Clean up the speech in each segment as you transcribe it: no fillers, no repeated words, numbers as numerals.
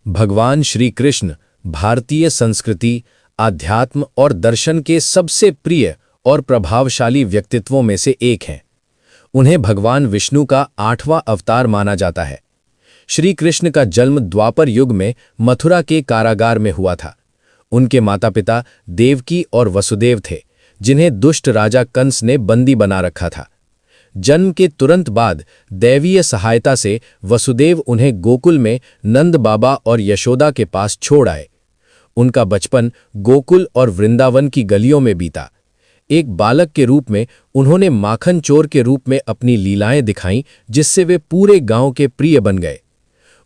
भगवान श्री कृष्ण भारतीय संस्कृति, आध्यात्म और दर्शन के सबसे प्रिय और प्रभावशाली व्यक्तित्वों में से एक हैं। उन्हें भगवान विष्णु का 8वां अवतार माना जाता है। श्री कृष्ण का जन्म द्वापर युग में मथुरा के कारागार में हुआ था। उनके माता पिता देवकी और वसुदेव थे, जिन्हें दुष्ट राजा कंस ने बंदी बना रखा था। जन्म के तुरंत बाद दैवीय सहायता से वसुदेव उन्हें गोकुल में नंद बाबा और यशोदा के पास छोड़ आए। उनका बचपन गोकुल और वृंदावन की गलियों में बीता। एक बालक के रूप में उन्होंने माखन चोर के रूप में अपनी लीलाएं दिखाईं, जिससे वे पूरे गांव के प्रिय बन गए।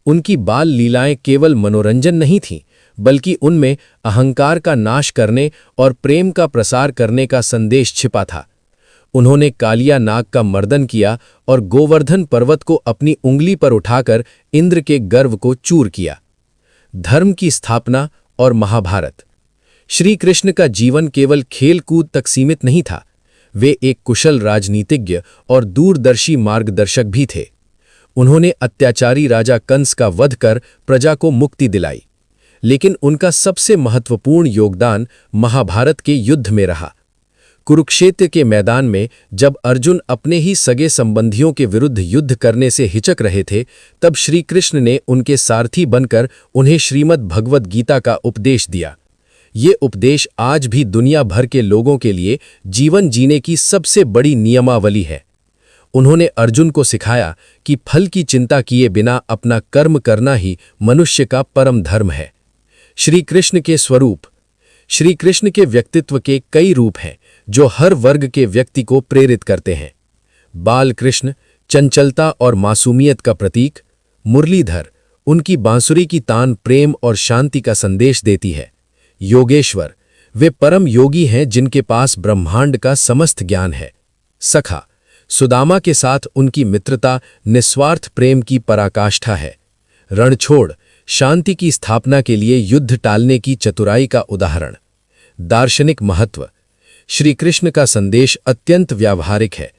उनकी बाल लीलाएं केवल मनोरंजन नहीं थीं, बल्कि उनमें अहंकार का नाश करने और प्रेम का प्रसार करने का संदेश छिपा था। उन्होंने कालिया नाग का मर्दन किया और गोवर्धन पर्वत को अपनी उंगली पर उठाकर इंद्र के गर्व को चूर किया। धर्म की स्थापना और महाभारत। श्री कृष्ण का जीवन केवल खेल-कूद तक सीमित नहीं था। वे एक कुशल राजनीतिज्ञ और दूरदर्शी मार्गदर्शक भी थे। उन्होंने अत्याचारी राजा कंस का वध कर प्रजा को मुक्ति दिलाई। लेकिन उनका सबसे महत्वपूर्ण योगदान महाभारत के युद्ध में रहा। कुरुक्षेत्र के मैदान में जब अर्जुन अपने ही सगे संबंधियों के विरुद्ध युद्ध करने से हिचक रहे थे, तब श्री कृष्ण ने उनके सारथी बनकर उन्हें श्रीमद् भगवद गीता का उपदेश दिया। ये उपदेश आज भी दुनिया भर के लोगों के लिए जीवन जीने की सबसे बड़ी नियमावली है। उन्होंने अर्जुन को सिखाया कि फल की चिंता किए बिना अपना कर्म करना ही मनुष्य का परम धर्म है। श्री कृष्ण के स्वरूप। श्री कृष्ण के व्यक्तित्व के कई रूप हैं जो हर वर्ग के व्यक्ति को प्रेरित करते हैं। बाल कृष्ण, चंचलता और मासूमियत का प्रतीक। मुरलीधर, उनकी बांसुरी की तान प्रेम और शांति का संदेश देती है। योगेश्वर, वे परम योगी हैं जिनके पास ब्रह्मांड का समस्त ज्ञान है। सखा, सुदामा के साथ उनकी मित्रता निस्वार्थ प्रेम की पराकाष्ठा है। रणछोड़, शांति की स्थापना के लिए युद्ध टालने की चतुराई का उदाहरण। दार्शनिक महत्व। श्री कृष्ण का संदेश अत्यंत व्यावहारिक है।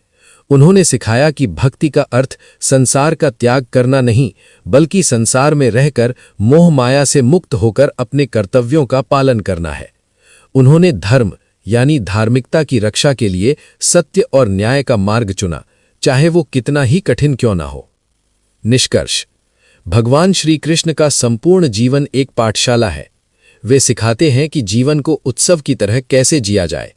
उन्होंने सिखाया कि भक्ति का अर्थ संसार का त्याग करना नहीं, बल्कि संसार में रहकर मोह माया से मुक्त होकर अपने कर्तव्यों का पालन करना है। उन्होंने धर्म यानी धार्मिकता की रक्षा के लिए सत्य और न्याय का मार्ग चुना, चाहे वो कितना ही कठिन क्यों ना हो। निष्कर्ष, भगवान श्री कृष्ण का संपूर्ण जीवन एक पाठशाला है। वे सिखाते हैं कि जीवन को उत्सव की तरह कैसे जिया जाए।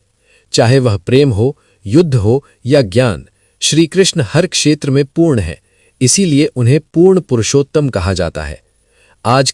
चाहे वह प्रेम हो, युद्ध हो या ज्ञान, श्री कृष्ण हर क्षेत्र में पूर्ण है। इसीलिए उन्हें पूर्ण पुरुषोत्तम कहा जाता है। आज